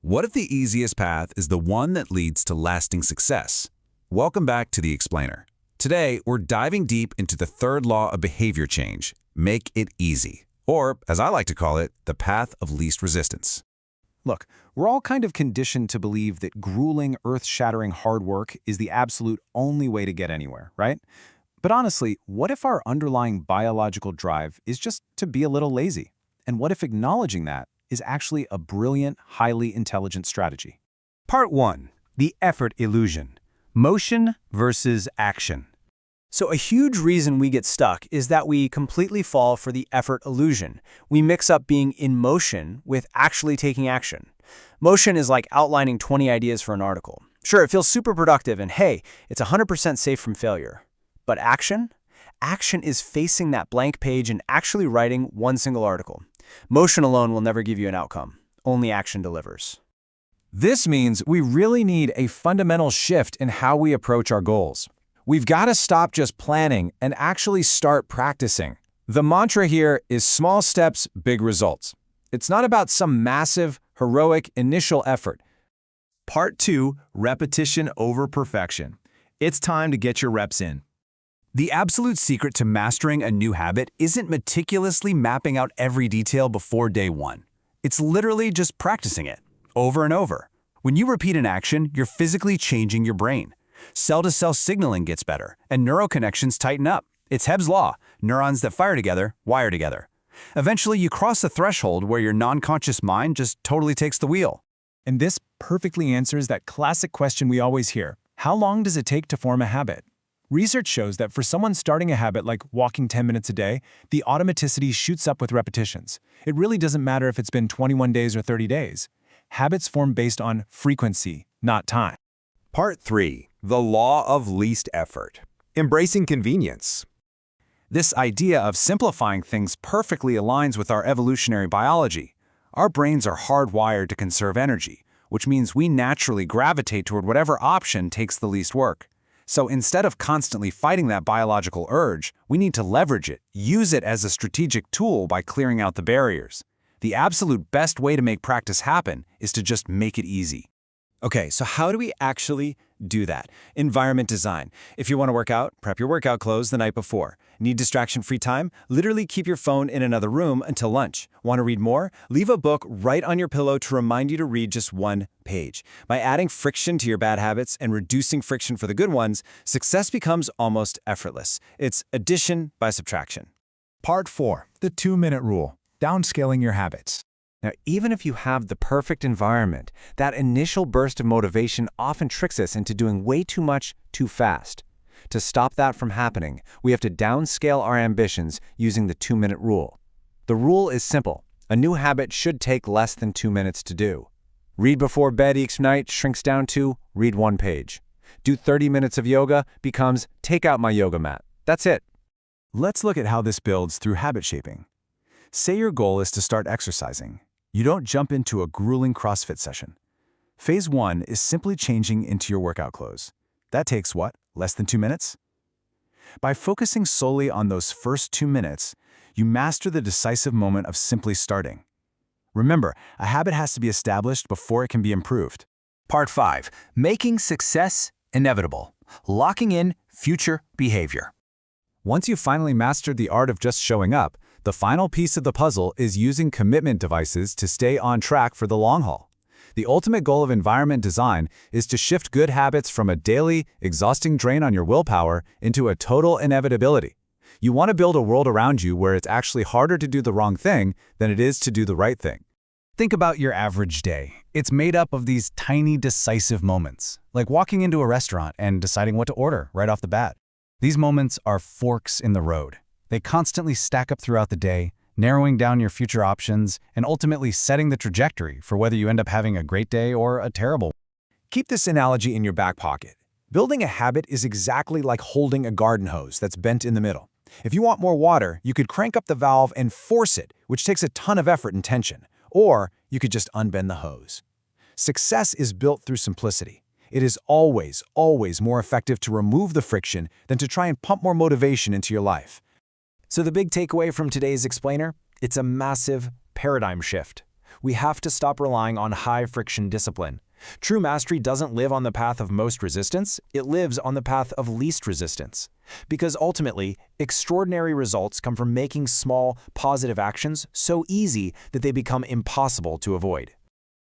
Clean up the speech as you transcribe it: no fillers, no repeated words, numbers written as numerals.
What if the easiest path is the one that leads to lasting success? Welcome back to The Explainer. Today, we're diving deep into the third law of behavior change, make it easy. Or, as I like to call it, the path of least resistance. Look, we're all kind of conditioned to believe that grueling, earth-shattering hard work is the absolute only way to get anywhere, right? But honestly, what if our underlying biological drive is just to be a little lazy? And what if acknowledging that is actually a brilliant, highly intelligent strategy? Part 1. The effort illusion. Motion versus action. So a huge reason we get stuck is that we completely fall for the effort illusion. We mix up being in motion with actually taking action. Motion is like outlining 20 ideas for an article. Sure, it feels super productive and hey, it's 100% safe from failure. But action? Action is facing that blank page and actually writing one single article. Motion alone will never give you an outcome. Only action delivers. This means we really need a fundamental shift in how we approach our goals. We've got to stop just planning and actually start practicing. The mantra here is small steps, big results. It's not about some massive, heroic initial effort. Part 2, repetition over perfection. It's time to get your reps in. The absolute secret to mastering a new habit isn't meticulously mapping out every detail before day one. It's literally just practicing it, over and over. When you repeat an action, you're physically changing your brain. Cell-to-cell signaling gets better, and neural connections tighten up. It's Hebb's law. Neurons that fire together, wire together. Eventually, you cross the threshold where your non-conscious mind just totally takes the wheel. And this perfectly answers that classic question we always hear. How long does it take to form a habit? Research shows that for someone starting a habit like walking 10 minutes a day, the automaticity shoots up with repetitions. It really doesn't matter if it's been 21 days or 30 days. Habits form based on frequency, not time. Part 3. The law of least effort. Embracing convenience. This idea of simplifying things perfectly aligns with our evolutionary biology. Our brains are hardwired to conserve energy, which means we naturally gravitate toward whatever option takes the least work. So instead of constantly fighting that biological urge, we need to leverage it, use it as a strategic tool by clearing out the barriers. The absolute best way to make practice happen is to just make it easy. Okay, so how do we actually do that? Environment design. If you want to work out, prep your workout clothes the night before. Need distraction-free time? Literally keep your phone in another room until lunch. Want to read more? Leave a book right on your pillow to remind you to read just one page. By adding friction to your bad habits and reducing friction for the good ones, success becomes almost effortless. It's addition by subtraction. Part 4. The 2-minute rule. Downscaling your habits. Now, even if you have the perfect environment, that initial burst of motivation often tricks us into doing way too much too fast. To stop that from happening, we have to downscale our ambitions using the 2-minute rule. The rule is simple. A new habit should take less than 2 minutes to do. Read before bed each night shrinks down to read 1 page. Do 30 minutes of yoga becomes take out my yoga mat. That's it. Let's look at how this builds through habit shaping. Say your goal is to start exercising. You don't jump into a grueling CrossFit session. Phase 1 is simply changing into your workout clothes. That takes what? Less than 2 minutes? By focusing solely on those first 2 minutes, you master the decisive moment of simply starting. Remember, a habit has to be established before it can be improved. Part 5. Making success inevitable. Locking in future behavior. Once you've finally mastered the art of just showing up, the final piece of the puzzle is using commitment devices to stay on track for the long haul. The ultimate goal of environment design is to shift good habits from a daily, exhausting drain on your willpower into a total inevitability. You want to build a world around you where it's actually harder to do the wrong thing than it is to do the right thing. Think about your average day. It's made up of these tiny, decisive moments, like walking into a restaurant and deciding what to order right off the bat. These moments are forks in the road. They constantly stack up throughout the day, narrowing down your future options and ultimately setting the trajectory for whether you end up having a great day or a terrible one. Keep this analogy in your back pocket. Building a habit is exactly like holding a garden hose that's bent in the middle. If you want more water, you could crank up the valve and force it, which takes a ton of effort and tension. Or you could just unbend the hose. Success is built through simplicity. It is always, always more effective to remove the friction than to try and pump more motivation into your life. So the big takeaway from today's explainer? It's a massive paradigm shift. We have to stop relying on high-friction discipline. True mastery doesn't live on the path of most resistance, it lives on the path of least resistance. Because ultimately, extraordinary results come from making small, positive actions so easy that they become impossible to avoid.